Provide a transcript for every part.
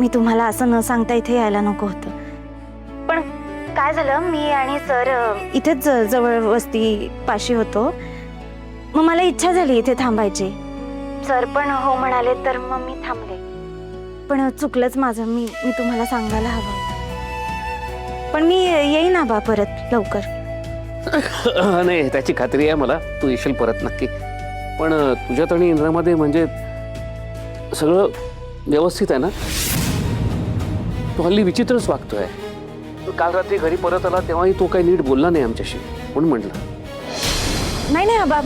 मी तुम्हाला असं न सांगता इथे यायला नको होतं. पण काय झालं, मी आणि सर इथेच जवळ वस्ती पाशी होतो. मग मला इच्छा झाली इथे थांबायची. सर पण हो म्हणाले तर मग मी थांबले. पण चुकलंच माझं. मी तुम्हाला सांगायला हवं. पण मी येईन आबा परत लवकर. नाही, त्याची खात्री आहे मला. तू येशील परत नक्की. पण तुझ्यात आणि इंद्रामध्ये म्हणजे सगळं व्यवस्थित आहे ना? तो हल्ली विचित्रच वागतोय. काल रात्री घरी परत आला तेव्हाही तो काही नीट बोलला नाही आमच्याशी, म्हणून म्हटलं. नाही आबा,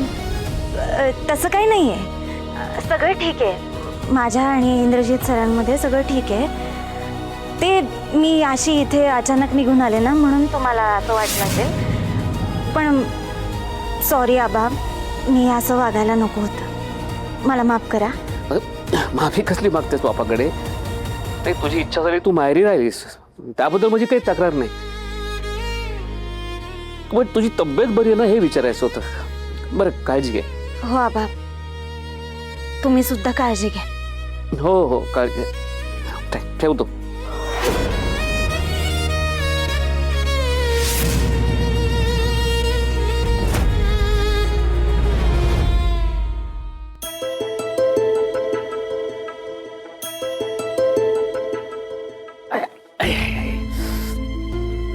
तसं काही नाही आहे. सगळं ठीक आहे. माझ्या आणि इंद्रजित सरांमध्ये सगळं ठीक आहे. ते मी अशी इथे अचानक निघून आले ना, म्हणून तुम्हाला असं वाटलं असेल. पण सॉरी आबा, मी असं वागायला नको होतं. मला माफ करा. माफी कसली मागतेस बापाकडे? नाही, तुझी इच्छा झाली, तू माहेरी राहिलीस, त्याबद्दल माझी काही तक्रार नाही. पण तुझी तब्येत बरी आहे ना हे विचारायचं होतं. बरं, काळजी घे. हो आबा, तुम्ही सुद्धा काळजी घ्या. हो हो, काळजी घे. ठेवतो.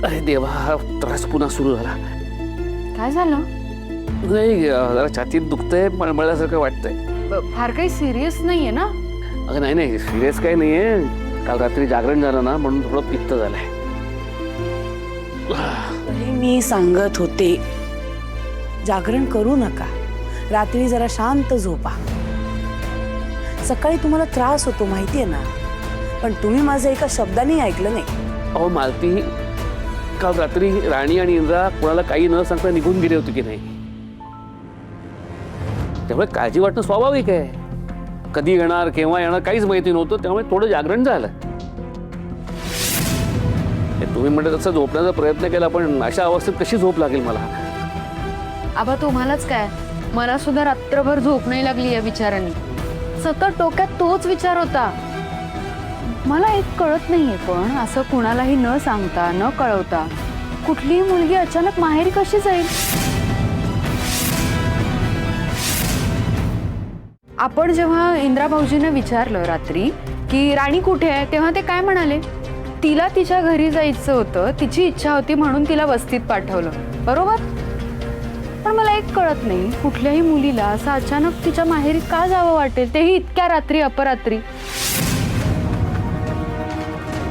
अरे देवा, हा त्रास पुन्हा सुरू झाला. काय झालं? नाही, जरा छातीत दुखतंय, मळमळल्यासारखं वाटतंय. फार काही सिरियस नाहीये ना? अगं नाही, सिरियस काही नाहीये. काल रात्री जागरण झालं ना, म्हणून थोडं पित्त झालंय. मी सांगत होते, जागरण करू नका. रात्री जरा शांत झोपा. सकाळी तुम्हाला त्रास होतो माहितीये ना, पण तुम्ही माझं एका शब्दाने ऐकलं नाही. अहो मालती, काल रात्री राणी आणि इंद्रा कोणाला काही न सांगता निघून गेले होते की नाही, त्यामुळे काळजी वाटणं स्वाभाविक आहे. कधी येणार, केव्हा येणार काहीच माहिती नव्हतं, त्यामुळे थोडं जागरण झालं. तुम्ही म्हणत तसं झोपण्याचा प्रयत्न केला, पण अशा अवस्थेत कशी झोप लागेल मला? आबा तुम्हालाच काय, मला सुद्धा रात्रभर झोप नाही लागली या विचारांनी. सतत डोक्यात तोच विचार होता. मला एक कळत नाहीये, पण असं कुणालाही न सांगता न कळवता कुठलीही मुलगी अचानक माहेरी कशी जाईल? आपण जेव्हा इंद्रा भाऊजींना विचारलं रात्री की राणी कुठे आहे, तेव्हा ते काय म्हणाले? तिला तिच्या घरी जायचं होतं, तिची इच्छा होती म्हणून तिला वस्तीत पाठवलं, बरोबर? पण मला एक कळत नाही, कुठल्याही मुलीला असं अचानक तिच्या माहेरी का जावं वाटेल, तेही इतक्या रात्री, अपरात्री.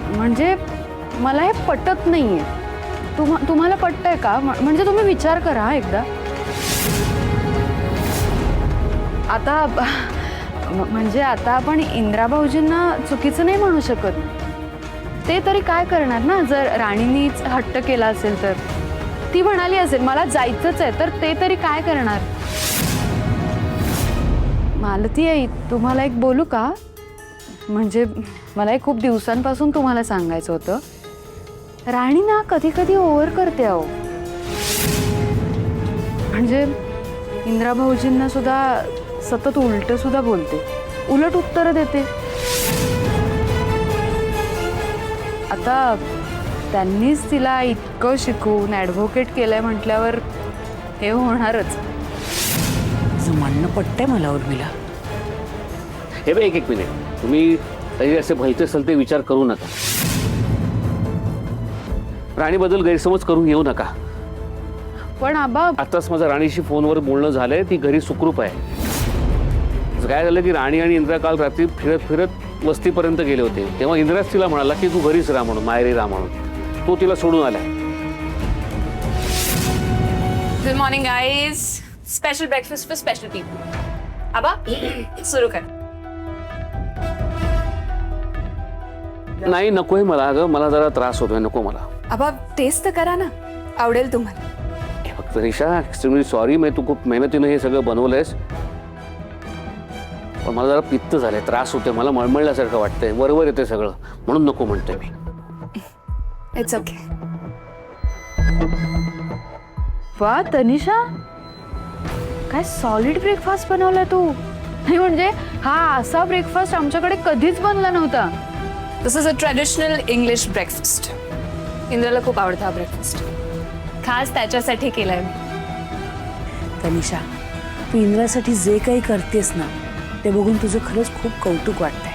म्हणजे मला हे पटत नाहीये. तुम्हाला पटतंय का? म्हणजे तुम्ही विचार करा एकदा. आता म्हणजे आता आपण इंद्रा भाऊजींना चुकीचं नाही म्हणू शकत. ते तरी काय करणार ना, जर राणीनीच हट्ट केला असेल तर. ती म्हणाली असेल मला जायचंच आहे, तर ते तरी काय करणार? मालती आई, तुम्हाला एक बोलू का? म्हणजे मला एक खूप दिवसांपासून तुम्हाला सांगायचं होतं. राणी ना कधी कधी ओव्हर करते अहो. म्हणजे इंद्रा भाऊजींना सुद्धा सतत उलट सुद्धा बोलते, उलट उत्तरं देते. आता त्यांनीच तिला इतकं शिकवून ॲडव्होकेट केलंय म्हटल्यावर हे होणारच. म्हणणं पटतंय मला उर्मिला. हे बघ, एक मिनिट, तुम्ही काही असे भलते सलते विचार करू नका. राणीबद्दल गैरसमज करून घेऊ नका. पण आबा, आताच माझं राणीशी फोनवर बोलणं झालंय, ती घरी सुखरूप आहे. काय झालं की राणी आणि इंद्रा काल रात्री फिरत फिरत वस्तीपर्यंत गेले होते, तेव्हा इंद्राच तिला म्हणाला की तू घरीच राहा म्हणून, माहेरी राहा म्हणून. तो तिला सोडून आला. Good morning guys, special breakfast for special people. आबा सुरू कर. नाही, नकोय मला. अगं मला जरा त्रास होतोय, नको मला. आबा टेस्ट तर करा ना, आवडेल तुम्हाला. फक्त रिशा, एक्स्ट्रीमली सॉरी. मी तू खूप मेहनतीनं हे सगळं बनवलंयस, पण मला जरा पित्त झालंय, त्रास होतोय, मला मळमळल्यासारखं वाटतंय, बरोबर येते सगळं, म्हणून नको म्हणतोय मी. It's okay. वा तनिषा, काय सॉलिड ब्रेकफास्ट बनवलाय तू. नाही म्हणजे हा असा ब्रेकफास्ट आमच्याकडे कधीच बनला नव्हता. This is a traditional English breakfast. इंद्राला खूप आवडतो हा ब्रेकफास्ट. खास त्याच्यासाठी केलाय मी. तनिषा, तू इंद्रासाठी जे काही करतेस ना ते बघून तुझं खरंच खूप कौतुक वाटतंय.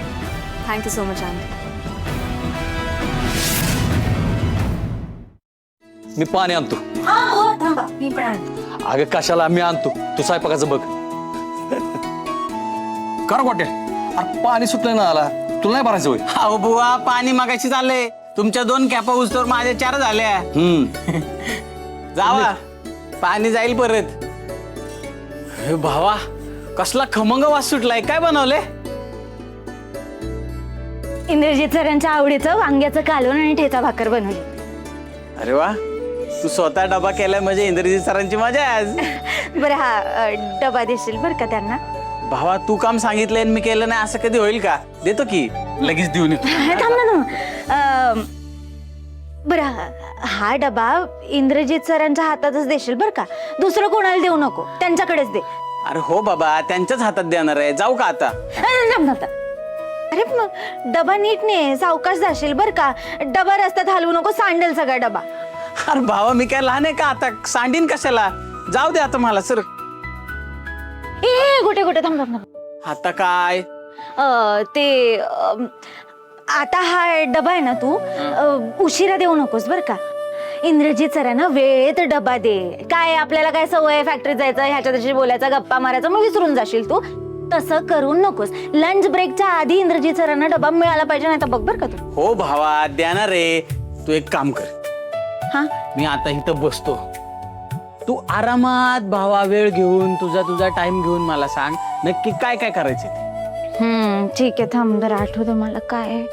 Thank you so much aunty. मी पाणी आणतो. मी पण आणते. अगं कशाला, मी आणतो, तू स्वयंपाकाचं बघ. कर वाटेल, अरे पाणी सुटलं ना आला, तुला नाही भरायचं होय? अहो बुवा, पाणी मागायची चाललंय. तुमच्या 2 कॅपा उचतर माझ्या 4 झाल्या. जावा, पाणी जाईल परत. हे भावा, कसला खमंग वास सुटलाय. काय बनवले? इंद्रजित सरांच्या आवडीचं वांग्याचं कालवण आणि ठेचा भाकर बनवली. अरे वा, तू स्वतः डबा केलाय म्हणजे इंद्रजित सरांची मजा आहे आज. बरं हा डबा देशील बरं का त्यांना. भावा, तू काम सांगितलंय आणि मी केलं नाही असं कधी होईल का? देतो की लगेच देऊन येतो. थांब ना. बरं हा डबा इंद्रजित सरांच्या हातातच देशील बरं का. दुसरं कोणाला देऊ नको, त्यांच्याकडेच दे. अरे हो बाबा, त्यांच्याच हातात देणार आहे. जाऊ का आता? अरे मग डबा नीट ने सावकाश जाशील बरं का. डबा रस्त्यात हलवू नको, सांडेल सगळा डबा. अरे भावा, मी काय लहान आहे का आता? सांडीन कशाला? जाऊ दे आता मला. सर ए गोटे गोटे थांब थांब थांब. आता काय? ते आता हा डबा आहे ना, तू उशिरा देऊ नकोस बर का. इंद्रजित सरांना वेळेत डबा दे. काय आपल्याला काय सवय फॅक्टरीत जायचं, ह्याच्या त्याशी बोलायचं, गप्पा मारायचं, मग विसरून जाशील तू. तसं करू नकोस. लंच ब्रेकच्या आधी इंद्रजित सरांना डबा मिळाला पाहिजे, नाही तर बघ बर का तू. हो भावा, देणार रे. तू एक काम कर, हा मी आता इथं बसतो. तू आरामात भावा वेळ घेऊन तुझा टाइम घेऊन मला सांग नक्की काय काय करायचं ते. ठीक आहे. थांब जरा आठवतं मला काय आहे.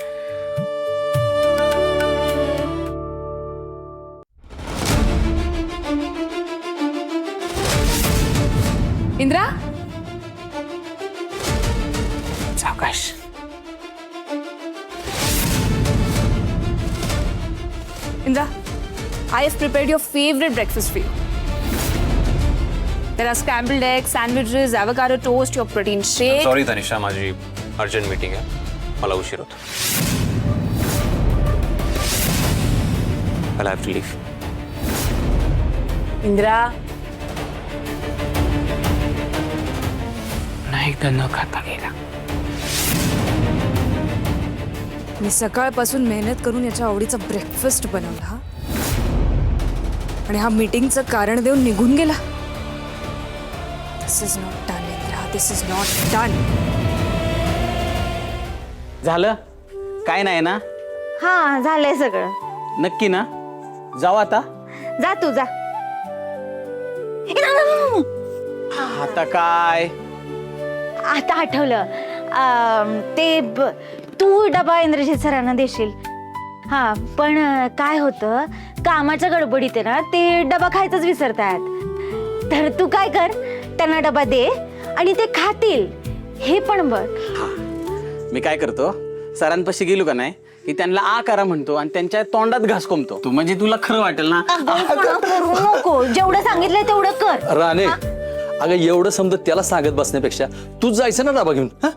इंद्रा, सावकाश. Indra, I have prepared your favorite breakfast for you. There are scrambled eggs, sandwiches, avocado toast, your protein shake. Sorry Tanisha, माझी अर्जंट मीटिंग आहे, मला उशीर होतो. I have to leave. Indra, नाही तर न खाता गेला. मी सकाळपासून मेहनत करून याच्या आवडीचा ब्रेकफास्ट बनवला आणि हा मीटिंगचं कारण देऊन निघून गेला. This is not done Indra, this is not done. झालं? काय नाही ना? हा झालंय सगळं. नक्की ना? जाऊ आता? जा तू जा. ए, थांब, थांब, थांब, थांब. आता काय? आता आठवलं. तू डबा इंद्रजित सरांना देशील. हा पण काय होतं, कामाच्या गडबडीत आहे ना, ते डबा खायचंच विसरतात. तर तू काय कर, त्यांना डबा दे आणि ते खातील हे पण बघ. मी काय करतो, सरांपाशी गेलो का नाही की त्यांना आ करा म्हणतो आणि त्यांच्या तोंडात घास कोंबतो. तू म्हणजे तुला खरं वाटेल ना. करू नको, जेवढं सांगितलंय तेवढं कर. राणे, अगं एवढं समजत त्याला सांगत बसण्यापेक्षा तूच जायचं ना डबा घेऊन. हा,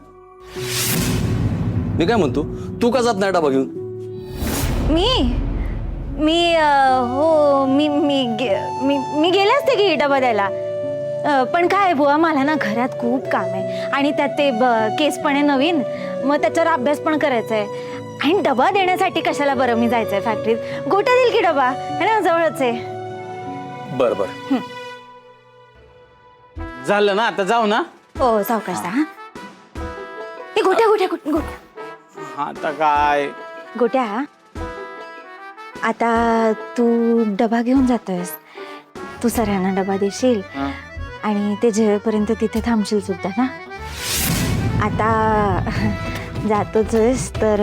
मी काय म्हणतो, तू का जात नाही डबा घेऊन? मी गेले असते की डबा द्यायला. पण काय बुवा, मला ना घरात खूप काम आहे आणि त्यात ते केस पण आहे नवीन, मग त्याच्यावर अभ्यास पण करायचा आहे. आणि डबा देण्यासाठी कशाला बरं मी जायचंय फॅक्टरीत. गोटा देईल की डबा, है ना, जवळच आहे. बर बर. झालं ना? आता जाऊ ना? हो सावकाश जा. हा ते गोट्या गोट्या गोट्या आता काय? गोट्या, आता तू डबा घेऊन जातोयस. तू सरांना डबा देशील आणि ते जेवेपर्यंत तिथे थांबशील सुद्धा ना. आता जातोच तर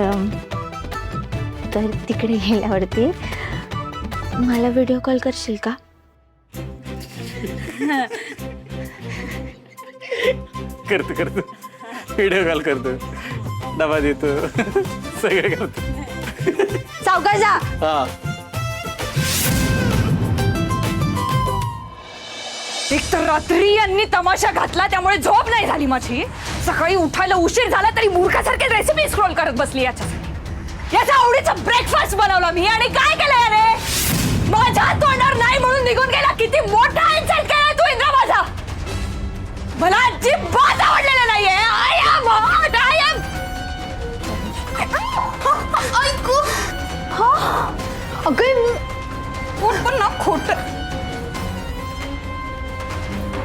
तिकडे गेल्यावरती मला व्हिडिओ कॉल करशील का? करतो व्हिडिओ कॉल करतो, डबा देतो, सगळं करतो. सावकाश जा. हा. एक तर रात्री यांनी तमाशा घातला त्यामुळे झोप नाही झाली माझी. सकाळी उठायला उशीर झाला तरी मूर्खासारखे रेसिपी स्क्रोल करत बसली याच्यासाठी. याचा आवडीचा ब्रेकफास्ट बनवला मी आणि काय केलं याने माझ्या तोंडावर नाही म्हणून निघून गेला. किती मोठा इन्सल्ट केला तू इंद्रा माझा. मला अजिबात आवडलेलं नाहीये. I am hot. I am ऐकू अगं कोण पण ना खोट.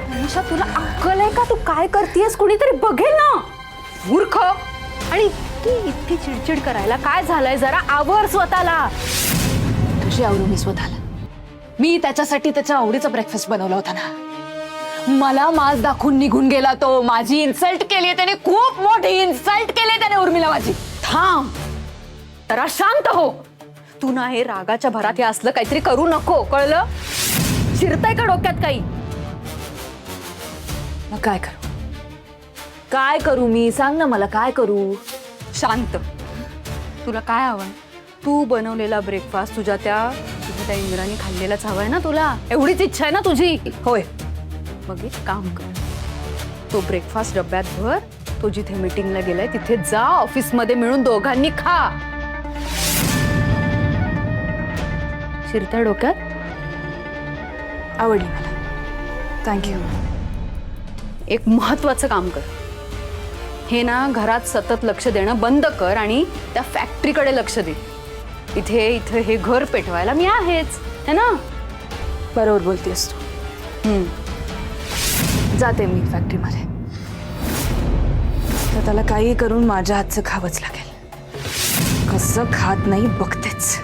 मनीषा तुला अक्कल आहे का? तू काय करतेस? कुणीतरी बघेल ना. मूर्ख. आणि तू इतकी चिडचिड करायला काय झालंय? जरा आवर स्वतःला. तुझी आवडू मी स्वतःला. मी त्याच्यासाठी त्याच्या आवडीचा ब्रेकफास्ट बनवला होता ना. मला माज दाखवून निघून गेला तो. माझी इन्सल्ट केली त्याने. खूप मोठी इन्सल्ट केली त्याने उर्मिला माझी. थांब. जरा शांत हो. तू ना हे रागाच्या भरात हे असलं काहीतरी करू नको, कळलं? शिरताय का डोक्यात काही? मग काय करू? काय करू मी? सांग ना मला काय करू? शांत. तुला काय हवंय? तू बनवलेला ब्रेकफास्ट तुझ्या त्या इंद्राने खाल्लेलाच हवाय ना तुला? एवढीच इच्छा आहे ना तुझी? होय. मग एक काम कर, तो ब्रेकफास्ट डब्यात भर. तो जिथे मीटिंगला गेलाय तिथे जा. ऑफिसमध्ये मिळून दोघांनी खा. शिरत्या डोक्यात? आवडली मला. थँक्यू. एक महत्वाचं काम कर. हे ना घरात सतत लक्ष देणं बंद कर आणि त्या फॅक्टरीकडे लक्ष दे. इथे इथे हे घर पेटवायला मी आहेच, है ना? बरोबर बोलतेस तू. जाते मी फॅक्टरीमध्ये. तर त्याला काही करून माझ्या हातचं खावंच लागेल. कसं खात नाही बघतेच.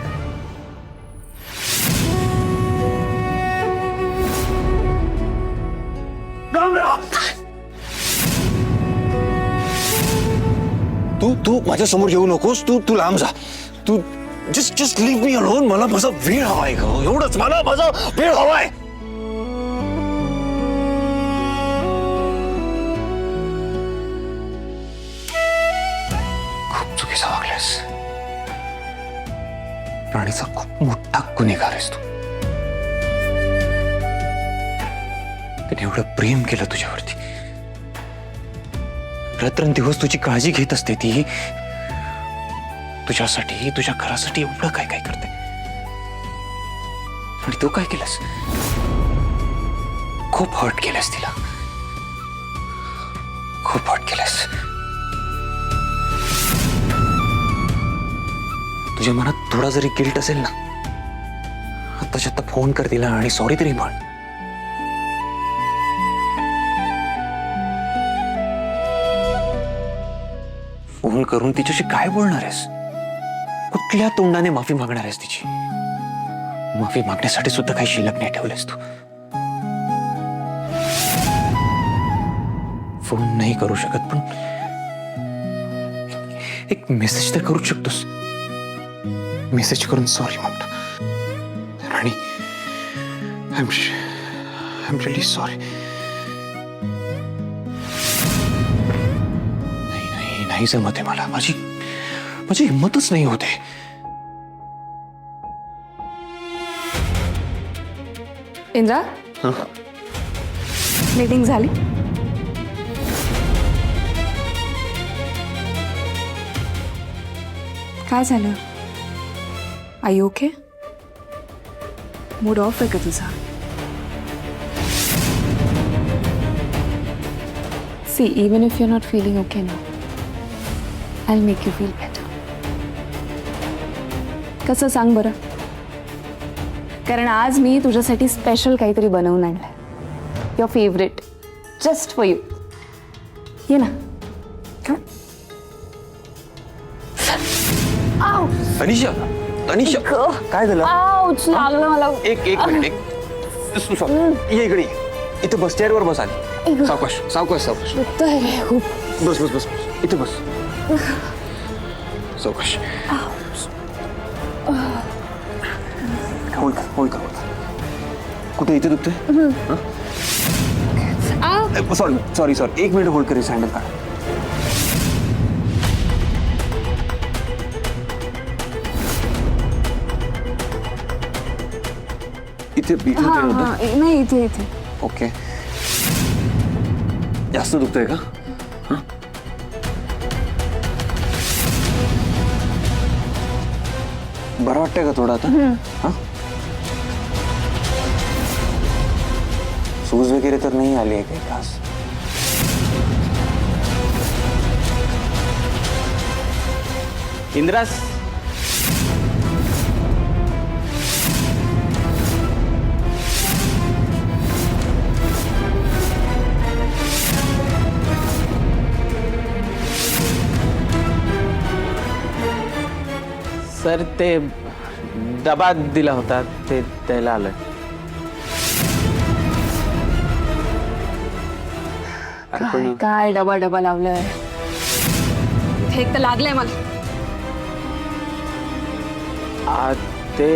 तू माझ्या समोर येऊ नकोस. तू लांब जा. तू जस्ट लिव्ह मी अलोन. मला माझा वेळ हवाय ग. एवढंच. मला माझा वेळ हवाय. खूप चुकीचा वागलास. राणीचा खूप मोठा गुन्हेगार आहेस तू. त्याने एवढं प्रेम केलं तुझ्यावरती. रात्रंदिवस तुझी काळजी घेत असते ती. तुझ्यासाठी तुझ्या घरासाठी एवढं काय काय करते. आणि तू काय केलंस? खूप हर्ट केलंस तिला. खूप हर्ट केलंस. तुझ्या मनात थोडा जरी गिल्ट असेल ना, आत्ताच्या आत्ता फोन कर तिला आणि सॉरी तरी म्हण. फोन करून तिच्याशी काय बोलणार आहेस? कुठल्या तोंडाने माफी मागणार आहेस तिची? माफी मागण्यासाठी सुद्धा काही शिल्लक नाही ठेवलेस तू. फोन नाही करू शकत पण एक मेसेज तर करू शकतोस. मेसेज करून सॉरी म्हणतो. राणी, आय एम रिअली सॉरी. नाही जमत आहे मला. माझी हिंमतच नाही होते. इंद्रा, मीटिंग झाली? काय झालं? I you okay? Mood off आहे का तुझा? See, even if you are not feeling okay ना, I'll make you feel better. कसं सांग बरं? कारण आज मी तुझ्यासाठी स्पेशल काहीतरी बनवून आणलंय. Your favourite, just for you. ये ना. अनिशा, काय झालं? आउच, लागलं मला. एक मिनिट. ये इकडे. इथं बस. चेअरवर बस. आली. सावकाश सावकाश सावकाश. दुखतंय रे खूप. बस बस बस. इथे बस. सावकाश. होल्ड कर. कुठे? इथे दुखतंय? सॉरी. एक मिनिट होल्ड कर. सँडल काढ. इथे नाही, इथे. ओके. जास्त दुखतंय का? बरं वाटतंय का थोडं आता हा? सूज वगैरे तर नाही आली आहे काही खास? इंद्रास सर ते डबा दिला होता ते द्यायला आलोय. काय डबा डबा लावलाय हे एक तर लागलंय मला. ते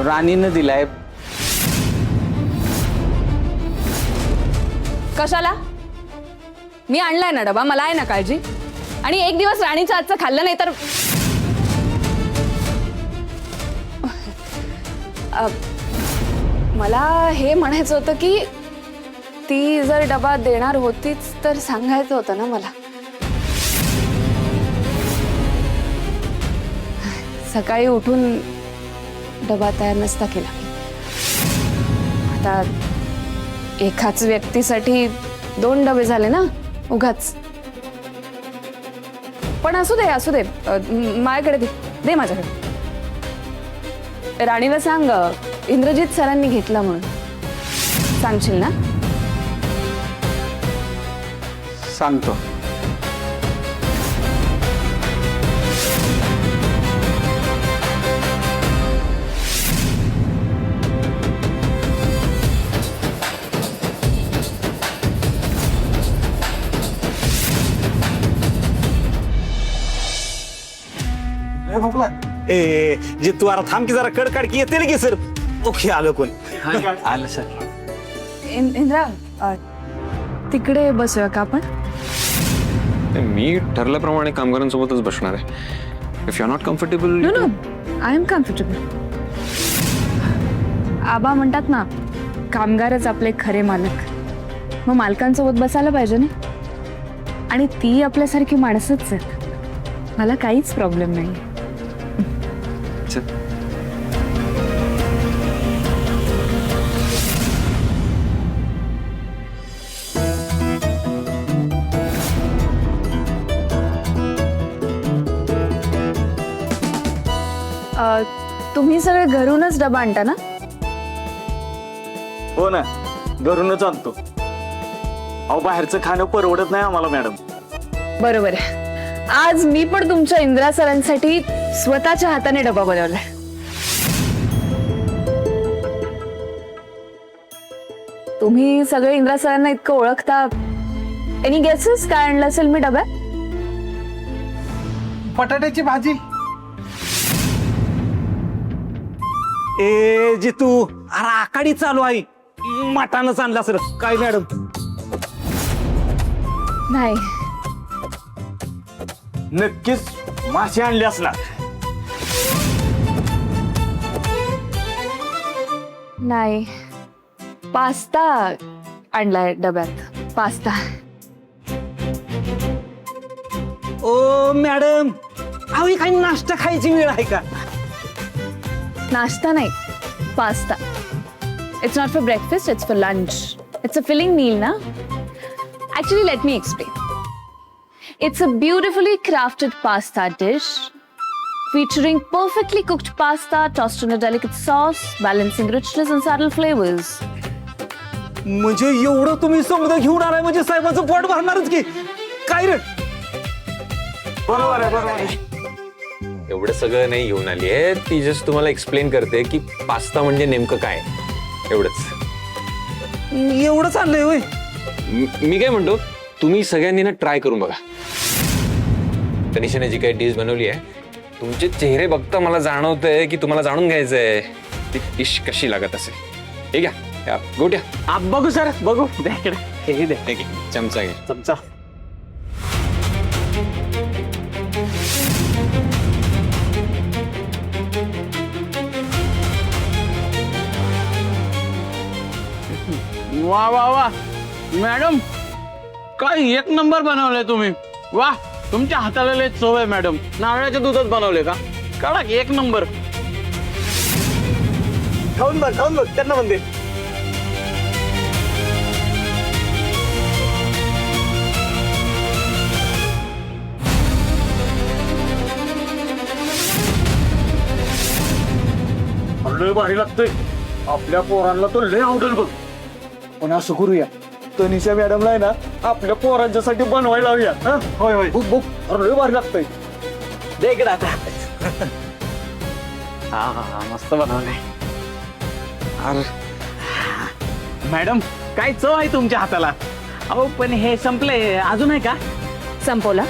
राणीनं दिलाय. कशाला? मी आणलाय ना डबा, मला आहे ना काळजी. आणि एक दिवस राणीचं आजचं खाल्लं नाही तर मला हे म्हणायचं होतं की ती जर डबा देणार होतीच तर सांगायचं होतं ना मला. सकाळी उठून डबा तयार नसता केला. आता एकाच व्यक्तीसाठी 2 डबे झाले ना उगाच. पण असू दे असू दे, माझ्याकडे दे माझ्याकडे. राणीला सांग इंद्रजित सरांनी घेतला म्हणून. सांगशील ना? सांगतो. ए जे तू आता थांब की जरा कडकाडकी येते की सर. ओके आलं कोण? आलं सर. इंद्रा तिकडे बसूया का आपण? मी ठरल्याप्रमाणे कामगारांसोबतच बसणार आहे. If you are not comfortable. No no, I am comfortable. आबा म्हणतात ना, कामगारच आपले खरे मालक. मग मालकांसोबत बसायला पाहिजे ना. आणि ती आपल्यासारखी माणसंच आहेत. मला काहीच प्रॉब्लेम नाही. तुम्ही सगळे घरूनच डबा आणता ना? हो ना, घरूनच आणतो. अहो बाहेरचं खाणं परवडत नाही आम्हाला मॅडम. बरोबर आहे. आज मी पण तुमच्या इंदिरा सरांसाठी स्वतःच्या हाताने डबा बनवलाय. तुम्ही सगळे इंदिरा सरांना इतकं ओळखता. एनी गेसेस काय आणलं असेल मी डब्यात? बटाट्याची भाजी. ए जितू, अरे आकाडी चालू आहे. मटानच आणला सर. काय मॅडम? नाही. नक्कीच मासे आणले असणार. नाही, पास्ता आणलाय डब्यात. पास्ता. ओ मॅडम, अहो ही काही नाश्ता खायची वेळ आहे का? नाश्ता नाही, pasta. It's not for breakfast, it's for lunch. It's a filling meal ना. Actually, let me explain. It's a beautifully crafted pasta dish featuring perfectly cooked pasta tossed in a delicate sauce, balancing richness and subtle flavors. म्हणजे एवढं तुम्ही समजा घेऊन आलाय म्हणजे साहेबांचं पोट भरणारच की काय रे? बरोबर आहे, बरोबर आहे. एवढं सगळं नाही घेऊन आली आहे ती. जस्ट तुम्हाला एक्सप्लेन करते की पास्ता म्हणजे नेमकं काय. एवढंच. एवढंच आणलंय होय? मी काय म्हणतो, तुम्ही सगळ्यांनी ना ट्राय करून बघा. तनिषाने जी काही डिश बनवली आहे, तुमचे चेहरे बघता मला जाणवतंय की तुम्हाला जाणून घ्यायचंय ती डिश कशी लागत असेल. ठीक आहे, गोट्या आप बघू सर, बघू. द्या इकडे. हे दे. ठीक आहे, चमचा घे. चमचा. वा वा वा मॅडम, काय एक नंबर बनवलंय तुम्ही. वा, तुमच्या हाताला लय चव आहे मॅडम. नारळाच्या दुधात बनवले का? काढा की, एक नंबर. खाऊन बघ त्यांना म्हणते. लय भारी लागतंय. आपल्या पोरांना तो लय आवडेल बघ. पण असं करूया, तनिषा मॅडमला आहे ना आपल्या पोरांच्यासाठी बनवायला लावूया. हा? होय बुक बुक. अरे लय भारी लागतंय. दे इकडे आता. हा मस्त बनवले. अरे मॅडम, काय चव आहे तुमच्या हाताला. अहो पण हे संपलंय, अजून आहे का? संपवला.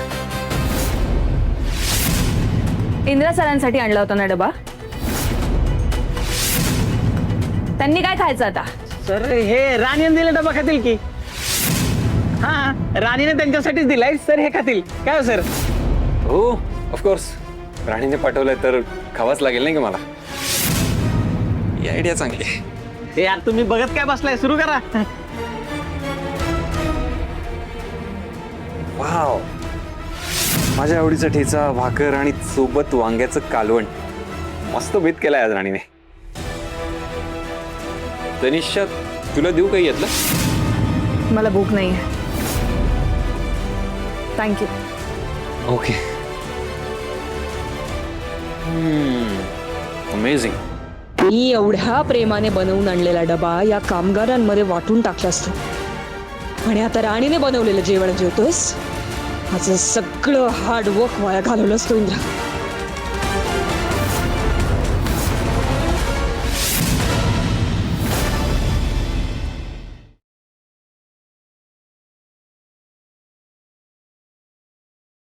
इंदिरा सरांसाठी आणला होता ना डबा. त्यांनी काय खायचं आता? सर हे राणीने दिले डबा खातील की. हा, राणीने त्यांच्यासाठीच दिलाय सर, हे खातील काय हो सर? हो ऑफकोर्स, राणीने पाठवलंय तर खावाच लागेल नाही का मला. ही आयडिया चांगली आहे. ते यार तुम्ही बघत काय बसलाय, सुरू करा. वाव, माझ्या आवडीचा ठेचा, भाकर आणि सोबत वांग्याचं कालवण. मस्त बेत केलाय आज राणीने. तनिषा, तुला देऊ काही यातलं? मला भूक नाही. थँक्यू. ओके. अमेझिंग. मी एवढ्या प्रेमाने बनवून आणलेला डबा या कामगारांमध्ये वाटून टाकलास तू, आणि आता राणीने बनवलेलं जेवण जेवतोस. माझं सगळं हार्डवर्क वाया घालवलंस तू इंद्रा.